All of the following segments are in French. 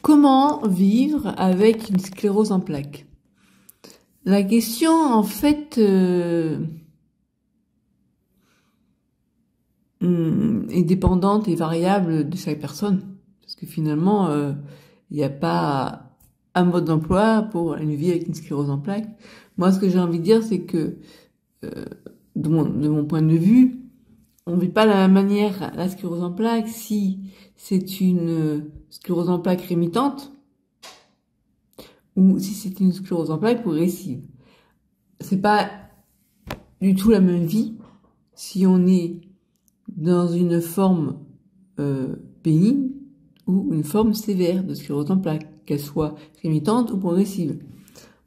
Comment vivre avec une sclérose en plaques? La question, en fait, est dépendante et variable de chaque personne. Parce que finalement, il n'y a pas un mode d'emploi pour une vie avec une sclérose en plaques. Moi, ce que j'ai envie de dire, c'est que, de mon point de vue, on ne vit pas de la même manière la sclérose en plaques si c'est une sclérose en plaques rémitante ou si c'est une sclérose en plaques progressive. C'est pas du tout la même vie si on est dans une forme bénigne ou une forme sévère de sclérose en plaques, qu'elle soit rémitante ou progressive.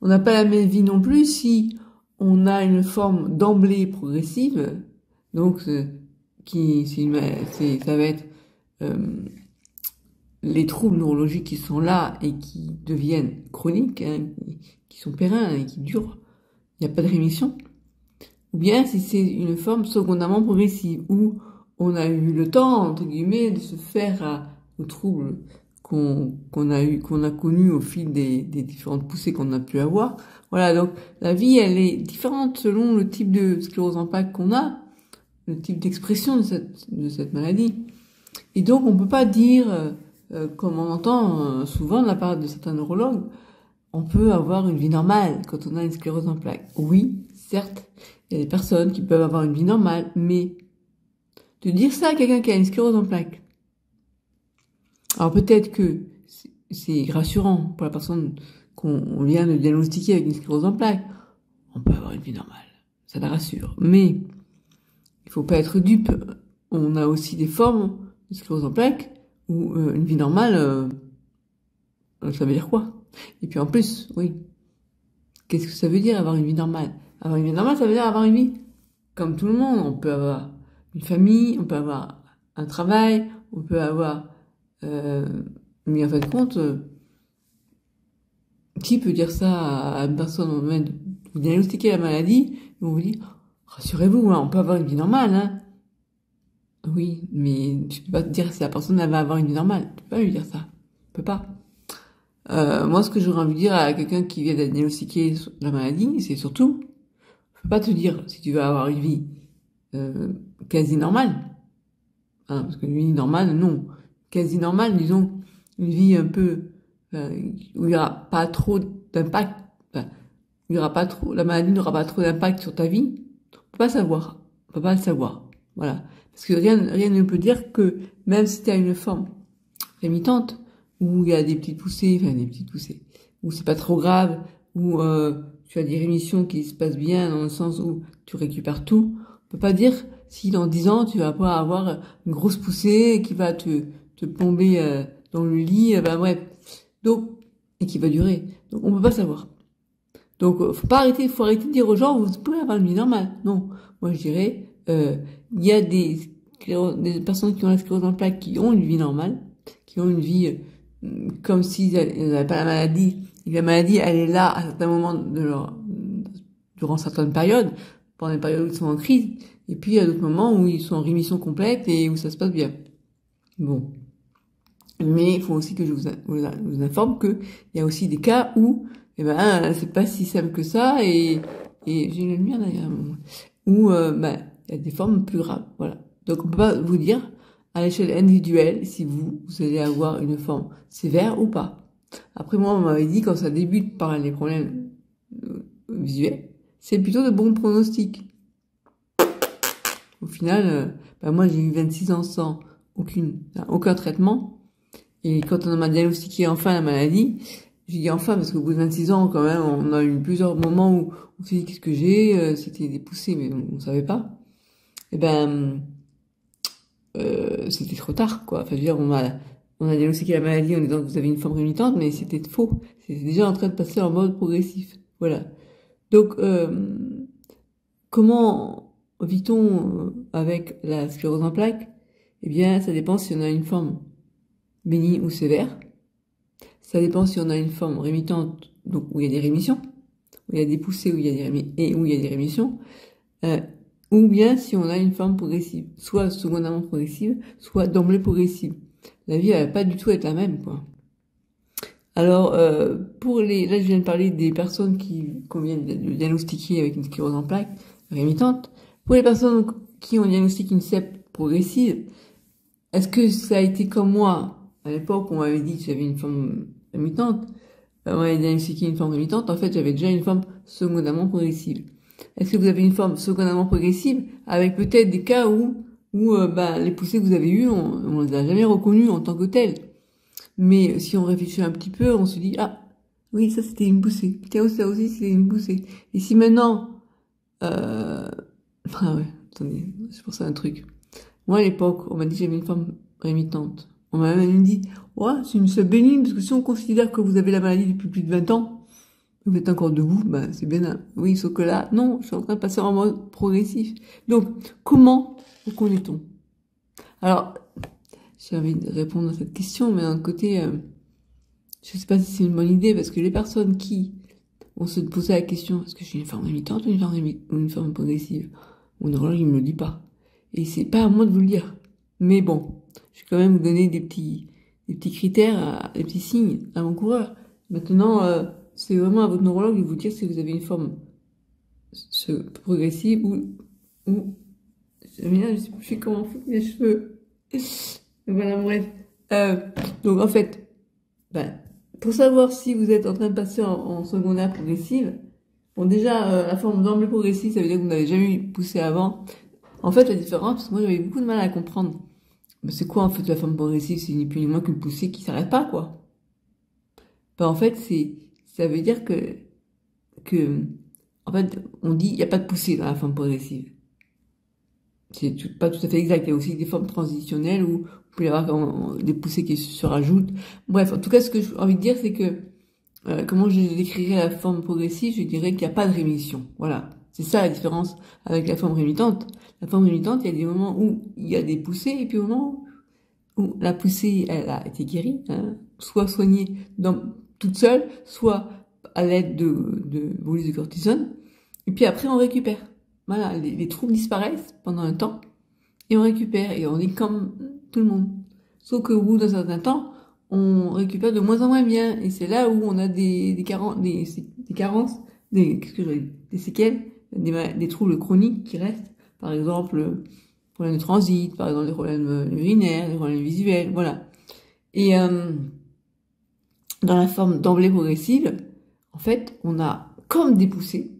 On n'a pas la même vie non plus si on a une forme d'emblée progressive, donc ça va être les troubles neurologiques qui sont là et qui deviennent chroniques, hein, qui sont périns et qui durent, il n'y a pas de rémission. Ou bien si c'est une forme secondairement progressive, où on a eu le temps, entre guillemets, de se faire aux troubles qu'on a connus au fil des différentes poussées qu'on a pu avoir. Voilà, donc la vie, elle est différente selon le type de sclérose en plaques qu'on a, le type d'expression de cette maladie. Et donc, on peut pas dire, comme on entend souvent de la part de certains neurologues, on peut avoir une vie normale quand on a une sclérose en plaques. Oui, certes, il y a des personnes qui peuvent avoir une vie normale, mais de dire ça à quelqu'un qui a une sclérose en plaques, alors peut-être que c'est rassurant pour la personne qu'on vient de diagnostiquer avec une sclérose en plaques. On peut avoir une vie normale, ça la rassure. Mais il faut pas être dupe. On a aussi des formes de sclérose en plaques où une vie normale, ça veut dire quoi? Et puis en plus, oui, qu'est-ce que ça veut dire avoir une vie normale? Avoir une vie normale, ça veut dire avoir une vie comme tout le monde. On peut avoir une famille, on peut avoir un travail, on peut avoir... mais en fin de compte, qui peut dire ça à une personne au moment de vous diagnostiquer la maladie? Et on vous dit, rassurez-vous, hein, on peut avoir une vie normale. Hein. Oui, mais tu peux pas te dire si la personne elle va avoir une vie normale. Tu peux pas lui dire ça. Tu peux pas. Moi, ce que j'aurais envie de dire à quelqu'un qui vient d'être diagnostiqué la maladie, c'est surtout, je peux pas te dire si tu vas avoir une vie quasi normale. Hein, parce qu'une vie normale, non. Quasi normale, disons, une vie un peu où il y aura pas trop d'impact. Enfin, il y aura pas trop, la maladie n'aura pas trop d'impact sur ta vie. On peut pas savoir. On peut pas le savoir. Voilà. Parce que rien ne peut dire que même si tu as une forme rémitante, où il y a des petites poussées, où c'est pas trop grave, où tu as des rémissions qui se passent bien dans le sens où tu récupères tout, on peut pas dire si dans 10 ans tu vas pas avoir une grosse poussée qui va te plomber dans le lit, ben bref. Donc, et qui va durer. Donc on peut pas savoir. Donc faut arrêter de dire aux gens vous pouvez avoir une vie normale. Non. Moi je dirais il y a des personnes qui ont la sclérose en plaques qui ont une vie normale, qui ont une vie comme s'ils n'avaient pas la maladie, et que la maladie, elle est là à certains moments durant certaines périodes, pendant les périodes où ils sont en crise, et puis il y a d'autres moments où ils sont en rémission complète et où ça se passe bien. Bon. Mais il faut aussi que je vous informe que il y a aussi des cas où, eh ben, c'est pas si simple que ça et j'ai une lumière derrière moi, où, il y a des formes plus graves. Voilà. Donc on peut pas vous dire, à l'échelle individuelle, si vous allez avoir une forme sévère ou pas. Après, moi, on m'avait dit, quand ça débute par les problèmes visuels, c'est plutôt de bons pronostics. Au final, moi, j'ai eu 26 ans sans aucun traitement. Et quand on m'a diagnostiqué enfin la maladie, j'ai dit enfin, parce qu'au bout de 26 ans, quand même, on a eu plusieurs moments où on s'est dit, qu'est-ce que j'ai? C'était des poussées, mais on savait pas. Et ben... c'était trop tard, quoi. Enfin, je veux dire, on a diagnostiqué la maladie en disant que vous avez une forme rémitante, mais c'était faux. C'était déjà en train de passer en mode progressif. Voilà. Donc, comment vit-on avec la sclérose en plaques? Eh bien, ça dépend si on a une forme bénigne ou sévère. Ça dépend si on a une forme rémitante, donc où il y a des rémissions, où il y a des poussées, où il y a des rémissions. Ou bien si on a une forme progressive, soit secondairement progressive, soit d'emblée progressive. La vie, elle va pas du tout être la même, quoi. Alors, là, je viens de parler des personnes qu'on vient de diagnostiquer avec une sclérose en plaques rémitante. Pour les personnes qui ont diagnostiqué une SEP progressive, est-ce que ça a été comme moi, à l'époque, on m'avait dit que j'avais une forme rémitante, on m'avait diagnostiqué une forme rémitante, en fait, j'avais déjà une forme secondairement progressive. Est-ce que vous avez une forme secondairement progressive avec peut-être des cas où les poussées que vous avez eues, on les a jamais reconnues en tant que telles. Mais si on réfléchit un petit peu, on se dit, ah, oui, ça c'était une poussée. Tiens, ça aussi c'était une poussée. Et si maintenant, ah ouais, attendez, je pense à un truc. Moi, à l'époque, on m'a dit que j'avais une forme rémitante. On m'a même dit, ouais, c'est une seule bénigne, parce que si on considère que vous avez la maladie depuis plus de 20 ans, vous êtes encore debout, ben, c'est bien, oui, sauf que là, non, je suis en train de passer en mode progressif. Donc, comment reconnaît-on? Alors, j'ai envie de répondre à cette question, mais d'un côté, je sais pas si c'est une bonne idée, parce que les personnes qui vont se poser la question, est-ce que j'ai une forme rémitante ou une forme progressive? Mon neurologue, il me le dit pas. Et c'est pas à moi de vous le dire. Mais bon, je vais quand même vous donner des petits critères, des petits signes à mon coureur. Maintenant, c'est vraiment à votre neurologue de vous dire si vous avez une forme progressive ou, je sais plus comment foutre mes cheveux. Voilà, bref. Donc, en fait, pour savoir si vous êtes en train de passer en secondaire progressive, bon, déjà, la forme d'emblée progressive, ça veut dire que vous n'avez jamais poussé avant. En fait, la différence, parce que moi, j'avais beaucoup de mal à comprendre. Mais c'est quoi, en fait, la forme progressive? C'est ni plus ni moins qu'une poussée qui s'arrête pas, quoi. En fait, ça veut dire en fait, on dit, il n'y a pas de poussée dans la forme progressive. C'est pas tout à fait exact. Il y a aussi des formes transitionnelles où vous pouvez avoir des poussées qui se rajoutent. Bref, en tout cas, ce que j'ai envie de dire, c'est que comment je décrirais la forme progressive, je dirais qu'il n'y a pas de rémission. Voilà. C'est ça la différence avec la forme rémitante. La forme rémitante, il y a des moments où il y a des poussées et puis au moment où la poussée, elle a été guérie, hein, soit soignée toute seule, soit à l'aide de bolus de cortisone. Et puis après, on récupère. Voilà, les troubles disparaissent pendant un temps et on récupère et on est comme tout le monde. Sauf qu'au bout d'un certain temps, on récupère de moins en moins bien et c'est là où on a des carences, des séquelles, des troubles chroniques qui restent. Par exemple, problèmes de transit, par exemple des problèmes urinaires, des problèmes visuels, voilà. Et dans la forme d'emblée progressive, en fait, on a comme des poussées.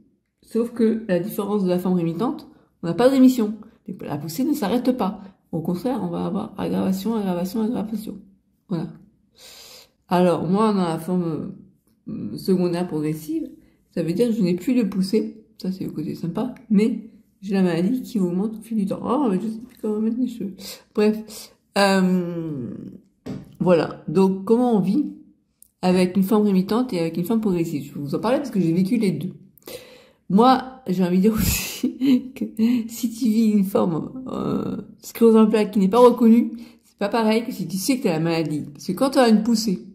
Sauf que la différence de la forme rémitante, on n'a pas de rémission. La poussée ne s'arrête pas. Au contraire, on va avoir aggravation, aggravation, aggravation. Voilà. Alors, moi, dans la forme secondaire progressive, ça veut dire que je n'ai plus de poussée. Ça, c'est le côté sympa. Mais j'ai la maladie qui augmente au fil du temps. Oh, mais je sais plus comment mettre les cheveux. Bref. Voilà. Donc, comment on vit avec une forme rémitante et avec une forme progressive? Je vais vous en parler parce que j'ai vécu les deux. Moi, j'ai envie de dire aussi que si tu vis une forme sclérose en plaques qui n'est pas reconnue, c'est pas pareil que si tu sais que tu as la maladie. Parce que quand tu as une poussée,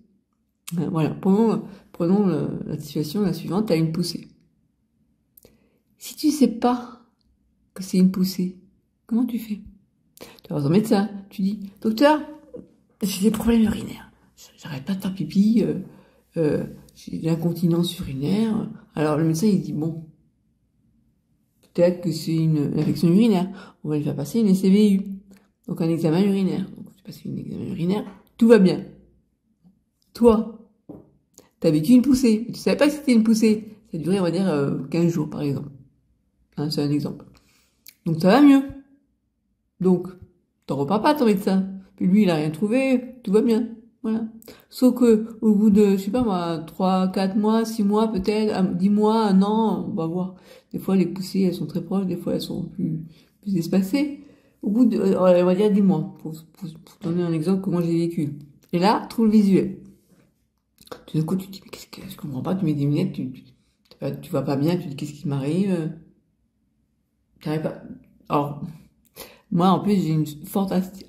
voilà, prenons la situation la suivante, tu as une poussée. Si tu sais pas que c'est une poussée, comment tu fais? Tu vas voir ton médecin, tu dis, docteur, j'ai des problèmes urinaires, j'arrête pas de faire pipi, j'ai de l'incontinence urinaire. Alors le médecin il dit, bon, peut-être que c'est une infection urinaire. On va lui faire passer une SCVU. Donc un examen urinaire. Donc tu passes un examen urinaire, tout va bien. Toi, t'as vécu une poussée. Tu savais pas que c'était une poussée. Ça a duré, on va dire, 15 jours, par exemple. Hein, c'est un exemple. Donc ça va mieux. Donc, t'en reparles pas à ton médecin. Puis lui, il a rien trouvé, tout va bien. Voilà. Sauf que, au bout de, je sais pas moi, 3, 4 mois, 6 mois peut-être, 10 mois, 1 an, on va voir. Des fois, les poussées, elles sont très proches, des fois, elles sont plus espacées. Au bout de, on va dire 10 mois, pour donner un exemple comment j'ai vécu. Et là, trouble visuel. Tout d'un coup, tu te dis, mais qu'est-ce que, je comprends pas, tu mets des lunettes, tu vois pas bien, tu te dis, qu'est-ce qui m'arrive? T'arrives pas. Alors, moi, en plus, j'ai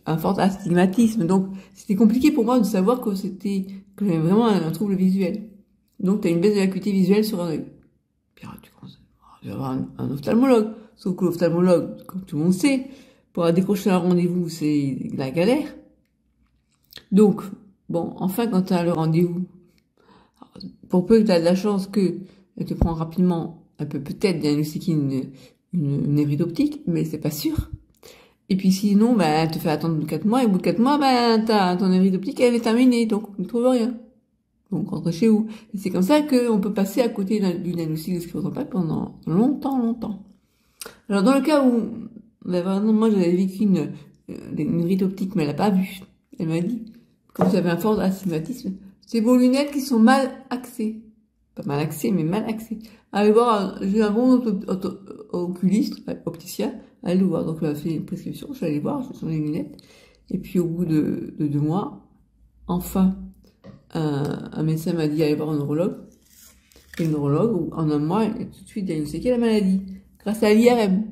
un fort astigmatisme, donc c'était compliqué pour moi de savoir que j'avais vraiment un trouble visuel. Donc, t'as une baisse de l'acuité visuelle sur un œil. Puis, tu commences à avoir un ophtalmologue. Sauf que l'ophtalmologue, comme tout le monde sait, pour décrocher un rendez-vous, c'est la galère. Donc, bon, enfin, quand t'as le rendez-vous, Pour peu que tu as de la chance que elle te prend rapidement, elle peut peut-être diagnostiquer une névrite optique, mais c'est pas sûr. Et puis sinon, ben, elle te fait attendre 4 mois, et au bout de 4 mois, ben, ton névrite optique, elle est terminée, donc on ne trouve rien. Donc rentre chez vous. Et c'est comme ça qu'on peut passer à côté du diagnostic de sclérose en plaques pendant longtemps. Alors dans le cas où, ben, par exemple, moi j'avais vécu une névrite optique, mais elle a pas vu. Elle m'a dit, comme j'avais un fort astigmatisme, c'est vos lunettes qui sont mal axées. Pas mal axées, mais mal axées. Allez voir, j'ai eu un bon oculiste, opticien, allez le voir. Donc il m'a fait une prescription, je suis allée voir, je suis les lunettes. Et puis au bout de 2 mois, enfin, un médecin m'a dit allez voir un neurologue. Et le neurologue, en 1 mois, il a tout de suite diagnostiqué la maladie, grâce à l'IRM.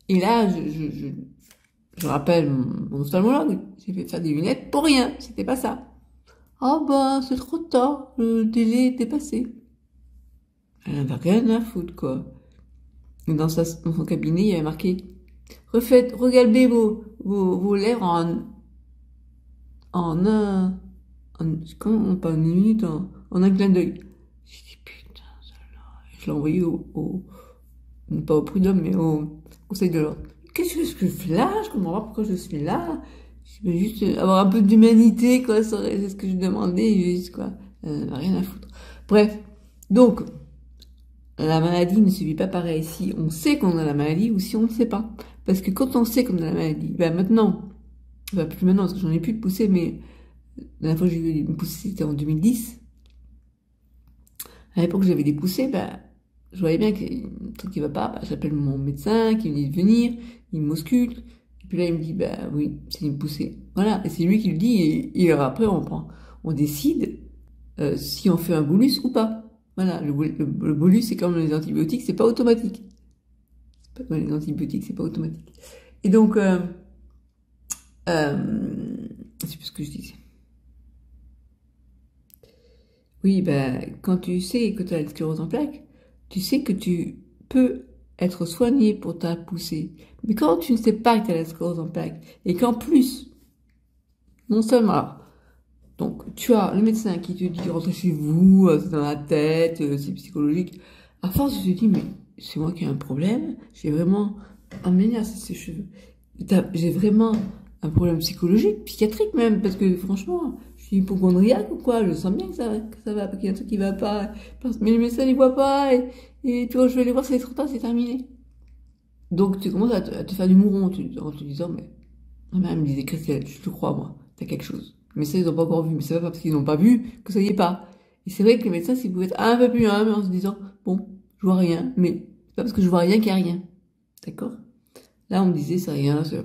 Et là, je rappelle mon ophtalmologue, j'ai fait faire des lunettes pour rien, c'était pas ça. Ah bah, c'est trop tard, le délai est dépassé. Elle avait rien à foutre, quoi. Et dans son cabinet, il y avait marqué, regalbez vos lèvres comment, pas une minute, en un clin d'œil. J'ai dit, putain, celle-là. Je l'ai envoyé pas au prud'homme, mais au conseil de l'ordre. Qu'est-ce que je fais là? Je comprends pas pourquoi je suis là. Je veux juste avoir un peu d'humanité, quoi. C'est ce que je demandais, juste, quoi. Rien à foutre. Bref. Donc, la maladie ne se vit pas pareil si on sait qu'on a la maladie ou si on ne sait pas. Parce que quand on sait qu'on a la maladie, ben maintenant, plus maintenant parce que j'en ai plus de poussée, mais la dernière fois que j'ai eu une poussée, c'était en 2010. À l'époque, j'avais des poussées, ben, je voyais bien qu'il y a un truc qui va pas, ben, j'appelle mon médecin qui me dit de venir, il m'ausculte, et puis là, il me dit, ben oui, c'est une poussée. Voilà, et c'est lui qui le dit, et après, on décide si on fait un bolus ou pas. Voilà, le bolus, c'est comme les antibiotiques, c'est pas automatique. C'est pas comme les antibiotiques, c'est pas automatique. Et donc, je sais plus ce que je disais. Oui, ben, quand tu sais que tu as la sclérose en plaques, tu sais que tu peux être soigné pour ta poussée. Mais quand tu ne sais pas que tu as la sclérose en plaques, et qu'en plus, non seulement, alors, donc, tu as le médecin qui te dit rentrez chez vous, c'est dans la tête, c'est psychologique. À force, je te dis, mais c'est moi qui ai un problème, j'ai vraiment un ménage à ces cheveux. J'ai vraiment un problème psychologique, psychiatrique même, parce que franchement, je suis hypochondriaque ou quoi, je sens bien que ça va, qu'il y a un truc qui va pas, mais le médecin ne voit pas, et tu vois, je vais aller voir, c'est trop tard, c'est terminé. Donc, tu commences à te faire du mouron, en te disant, mais, ma mère me disait, Christelle, je te crois, moi, t'as quelque chose. Mais ça, ils n'ont pas encore vu. Mais c'est pas parce qu'ils n'ont pas vu que ça y est pas. Et c'est vrai que les médecins, s'ils pouvaient être un peu plus humbles en se disant, bon, je vois rien, mais c'est pas parce que je vois rien qu'il y a rien. D'accord? Là, on me disait, c'est rien, elle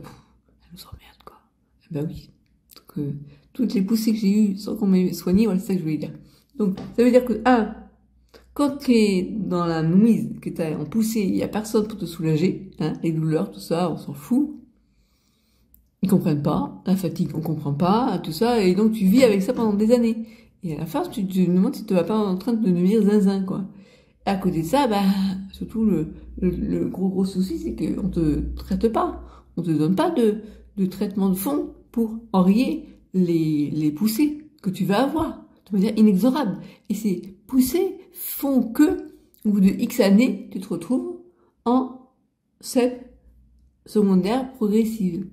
nous emmerde, quoi. Eh ben oui. Donc, toutes les poussées que j'ai eues sans qu'on m'ait soigné, voilà, c'est ça que je voulais dire. Donc, ça veut dire que, quand tu es dans la mouise, que tu en poussée, il y a personne pour te soulager, hein, les douleurs, tout ça, on s'en fout. Ils comprennent pas, la fatigue, on comprend pas, tout ça, et donc tu vis avec ça pendant des années. Et à la fin, tu te demandes si tu vas pas en train de devenir zinzin, quoi. Et à côté de ça, bah, surtout le gros souci, c'est qu'on te traite pas. On te donne pas de traitement de fond pour enrayer les poussées que tu vas avoir de manière inexorable. Et ces poussées font que, au bout de X années, tu te retrouves en cette secondaire progressive.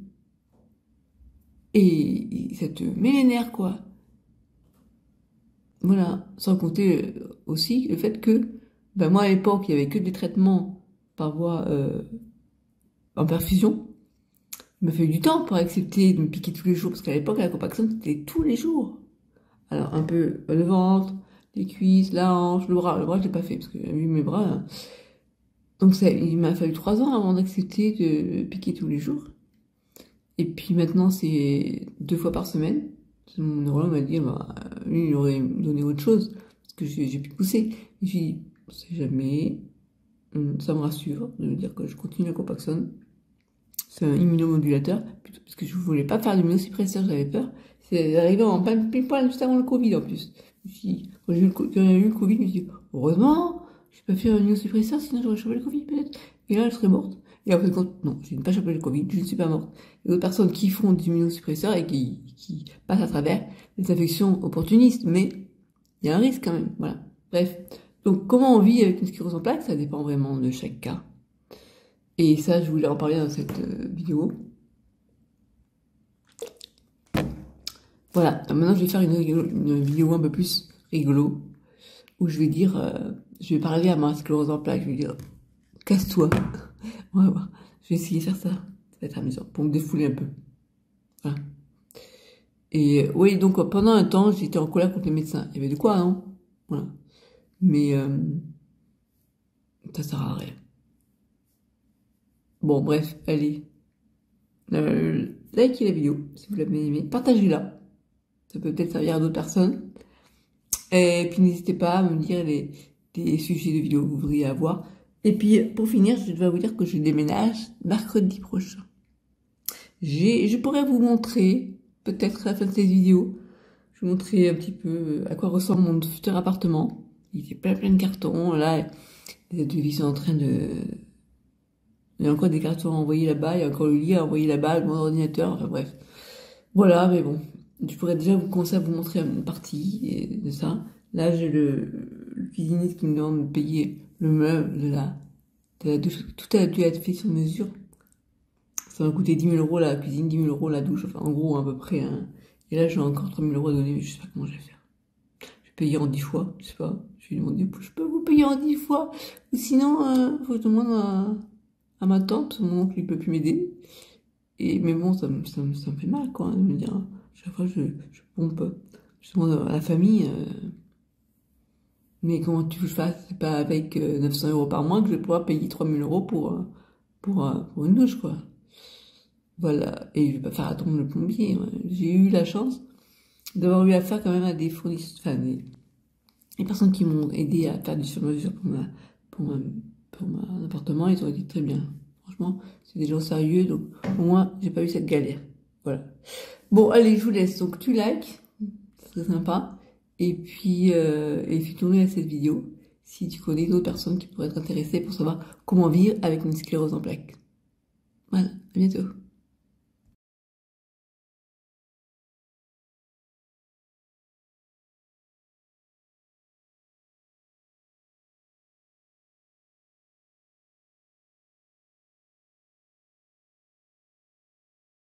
Et ça te met les nerfs, quoi. Voilà. Sans compter aussi le fait que, ben moi à l'époque, il y avait que des traitements par voie en perfusion. Il m'a fallu du temps pour accepter de me piquer tous les jours, parce qu'à l'époque, la Copaxone, c'était tous les jours. Alors, un peu le ventre, les cuisses, la hanche, le bras. Le bras, je l'ai pas fait, parce que j'ai vu mes bras. Hein. Donc, il m'a fallu 3 ans avant d'accepter de piquer tous les jours. Et puis maintenant, c'est 2 fois par semaine. Mon neurologue m'a dit, bah, lui, il aurait donné autre chose, parce que j'ai pu pousser. Et j'ai dit, on sait jamais, ça me rassure de me dire que je continue la Copaxone. C'est un immunomodulateur, parce que je voulais pas faire d'immunosuppresseur, j'avais peur. C'est arrivé en pile poil juste avant le Covid, en plus. Quand j'ai eu le Covid, je me suis dit, heureusement, je n'ai pas fait un immunosuppresseur, sinon j'aurais chopé le Covid, peut-être. Et là, je serais morte. Et après, non, je n'ai pas chopé le Covid, je ne suis pas morte. Il y a d'autres personnes qui font des immunosuppresseurs et qui passent à travers des infections opportunistes, mais il y a un risque quand même, voilà. Bref. Donc, comment on vit avec une sclérose en plaques, ça dépend vraiment de chaque cas. Et ça, je voulais en parler dans cette vidéo. Voilà. Maintenant, je vais faire une vidéo un peu plus rigolo, où je vais dire, je vais parler à ma sclérose en plaques, je vais dire, casse-toi. On va voir. Je vais essayer de faire ça. Ça va être amusant, pour me défouler un peu. Voilà. Et oui, donc pendant un temps, j'étais en colère contre les médecins. Il y avait de quoi, hein. Voilà. Mais ça sert à rien. Bon, bref, allez. Likez la vidéo si vous l'avez aimée. Partagez-la. Ça peut peut-être servir à d'autres personnes. Et puis n'hésitez pas à me dire les sujets de vidéos que vous voudriez avoir. Et puis pour finir, je dois vous dire que je déménage mercredi prochain. Je pourrais vous montrer, peut-être à la fin de cette vidéo, je vais vous montrer un petit peu à quoi ressemble mon futur appartement. Il est plein de cartons. Là, les devis sont en train de... Il y a encore des cartons à envoyer là-bas, il y a encore le lit à envoyer là-bas, mon ordinateur, enfin bref. Voilà, mais bon. Je pourrais déjà vous commencer à vous montrer une partie de ça. Là, j'ai le cuisinier qui me demande de payer le meuble de la douche. Tout a dû être fait sur mesure. Ça m'a coûté 10 000 € la cuisine, 10 000 € la douche, enfin en gros à peu près. Hein. Et là, j'ai encore 3 000 € à donner, mais je sais pas comment je vais faire. Je vais payer en 10 fois, je sais pas. Je vais lui demander, je peux vous payer en 10 fois. Ou sinon, faut que je demande à ma tante, mon oncle, il peut plus m'aider. Mais bon, ça me fait mal, quoi, de me dire, chaque fois, je pompe, je demande à la famille, mais comment tu veux que je fasse? C'est pas avec 900 € par mois que je vais pouvoir payer 3 000 € pour une douche, quoi. Voilà. Et je vais pas faire attendre le plombier. Ouais. J'ai eu la chance d'avoir eu affaire quand même à des fournisseurs, enfin, des personnes qui m'ont aidé à faire du sur-mesure pour mon appartement, ils ont dit très bien. Franchement, c'est des gens sérieux, donc au moins, j'ai pas eu cette galère. Voilà. Bon, allez, je vous laisse. Donc, tu likes, c'est très sympa. Et puis tournez à cette vidéo si tu connais d'autres personnes qui pourraient être intéressées pour savoir comment vivre avec une sclérose en plaques. Voilà, à bientôt.